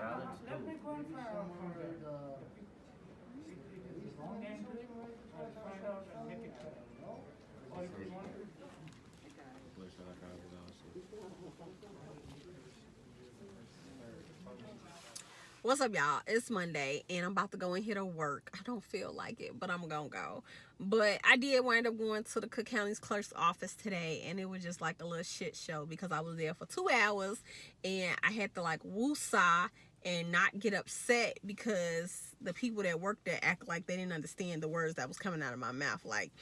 Let me confirm for the What's up, y'all? It's Monday, and I'm about to go and hit a work. I don't feel like it, but I'm gonna go. But I did wind up going to the Cook County's clerk's office today, and it was just like a little shit show because I was there for 2 hours, and I had to like woosah and not get upset because the people that worked there act like they didn't understand the words that was coming out of my mouth. Like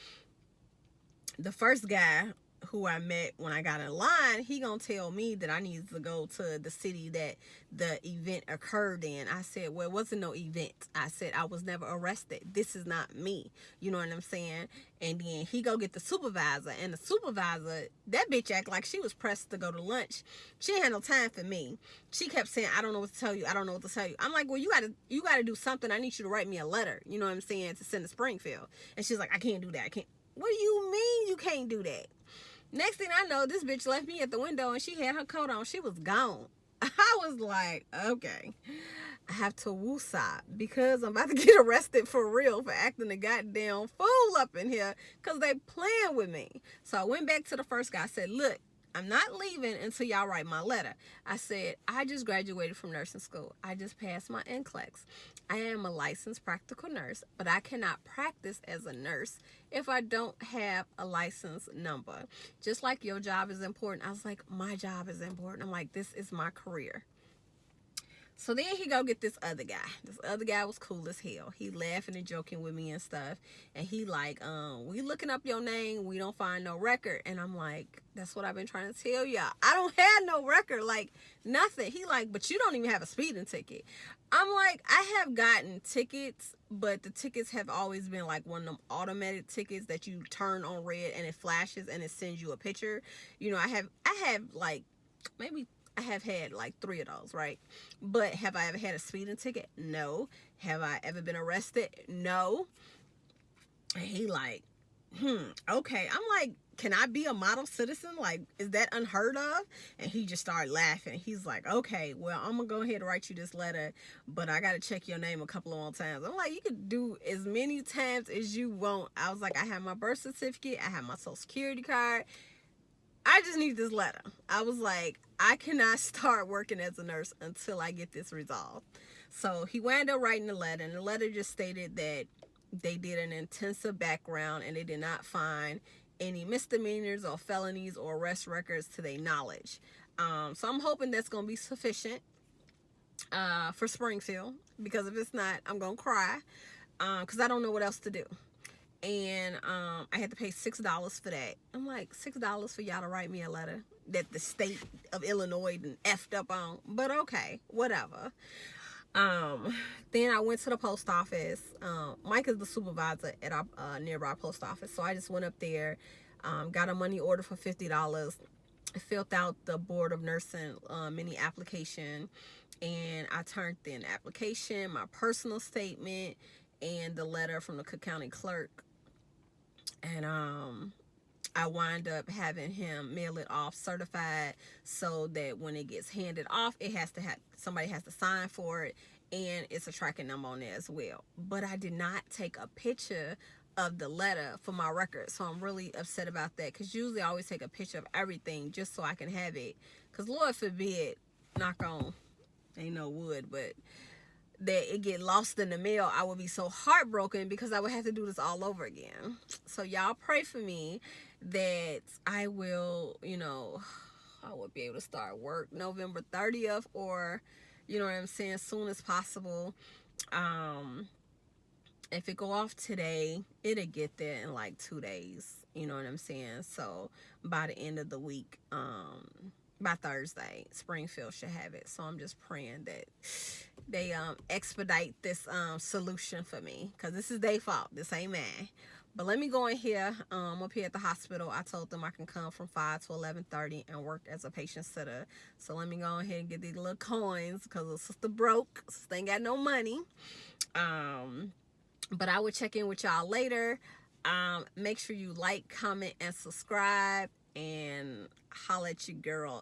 the first guy who I met when I got in line, he gonna tell me that I need to go to the city that the event occurred in. I said, well, it wasn't no event. I said, I was never arrested. This is not me. You know what I'm saying? And then he go get the supervisor, and the supervisor, that bitch act like she was pressed to go to lunch. She ain't had no time for me. She kept saying, I don't know what to tell you. I don't know what to tell you. I'm like, well, you gotta do something. I need you to write me a letter. You know what I'm saying? To send to Springfield. And she's like, I can't do that. I can't. What do you mean you can't do that? Next thing I know, this bitch left me at the window and she had her coat on. She was gone. I was like, okay, I have to woosah because I'm about to get arrested for real for acting a goddamn fool up in here because they playing with me. So I went back to the first guy. I said, look, I'm not leaving until y'all write my letter. I said, I just graduated from nursing school. I just passed my NCLEX. I am a licensed practical nurse, but I cannot practice as a nurse if I don't have a license number. Just like your job is important, I was like, my job is important. I'm like, this is my career. So then he go get this other guy. This other guy was cool as hell. He laughing and joking with me and stuff. And he like, we looking up your name. We don't find no record. And I'm like, that's what I've been trying to tell y'all. I don't have no record. Like, nothing. He like, but you don't even have a speeding ticket. I'm like, I have gotten tickets, but the tickets have always been like one of them automatic tickets that you turn on red and it flashes and it sends you a picture. You know, I have like maybe I have had like 3 of those, right? But have I ever had a speeding ticket? No. Have I ever been arrested? No. And he like, okay. I'm like, can I be a model citizen? Like, is that unheard of? And he just started laughing. He's like, okay, well, I'm gonna go ahead and write you this letter, but I gotta check your name a couple of more times. I'm like, you could do as many times as you want. I was like, I have my birth certificate, I have my social security card. I just need this letter. I was like, I cannot start working as a nurse until I get this resolved. So he wound up writing the letter, and the letter just stated that they did an intensive background and they did not find any misdemeanors or felonies or arrest records to their knowledge. So I'm hoping that's going to be sufficient for Springfield, because if it's not, I'm going to cry because I don't know what else to do. And I had to pay $6 for that. I'm like, $6 for y'all to write me a letter that the state of Illinois done effed up on. But okay, whatever. Then I went to the post office. Mike is the supervisor at our nearby post office, so I just went up there, got a money order for $50, filled out the Board of Nursing mini application, and I turned in the application, my personal statement, and the letter from the Cook County clerk. And I wind up having him mail it off certified, so that when it gets handed off, it has to have somebody has to sign for it, and it's a tracking number on there as well. But I did not take a picture of the letter for my record, so I'm really upset about that, because usually I always take a picture of everything just so I can have it, because Lord forbid, knock on, ain't no wood, but that it get lost in the mail, I would be so heartbroken because I would have to do this all over again. So y'all pray for me that I will, I would be able to start work November 30th, or, you know what I'm saying, soon as possible. If it go off today, it'll get there in like 2 days. You know what I'm saying? So by the end of the week, by Thursday, Springfield should have it. So I'm just praying that they expedite this solution for me, because this is their fault. This ain't mine. But let me go in here. Up here at the hospital, I told them I can come from 5 to 11:30 and work as a patient sitter. So let me go ahead and get these little coins, because the sister broke. Sister ain't got no money. But I will check in with y'all later. Make sure you like, comment, and subscribe, and holla at your girl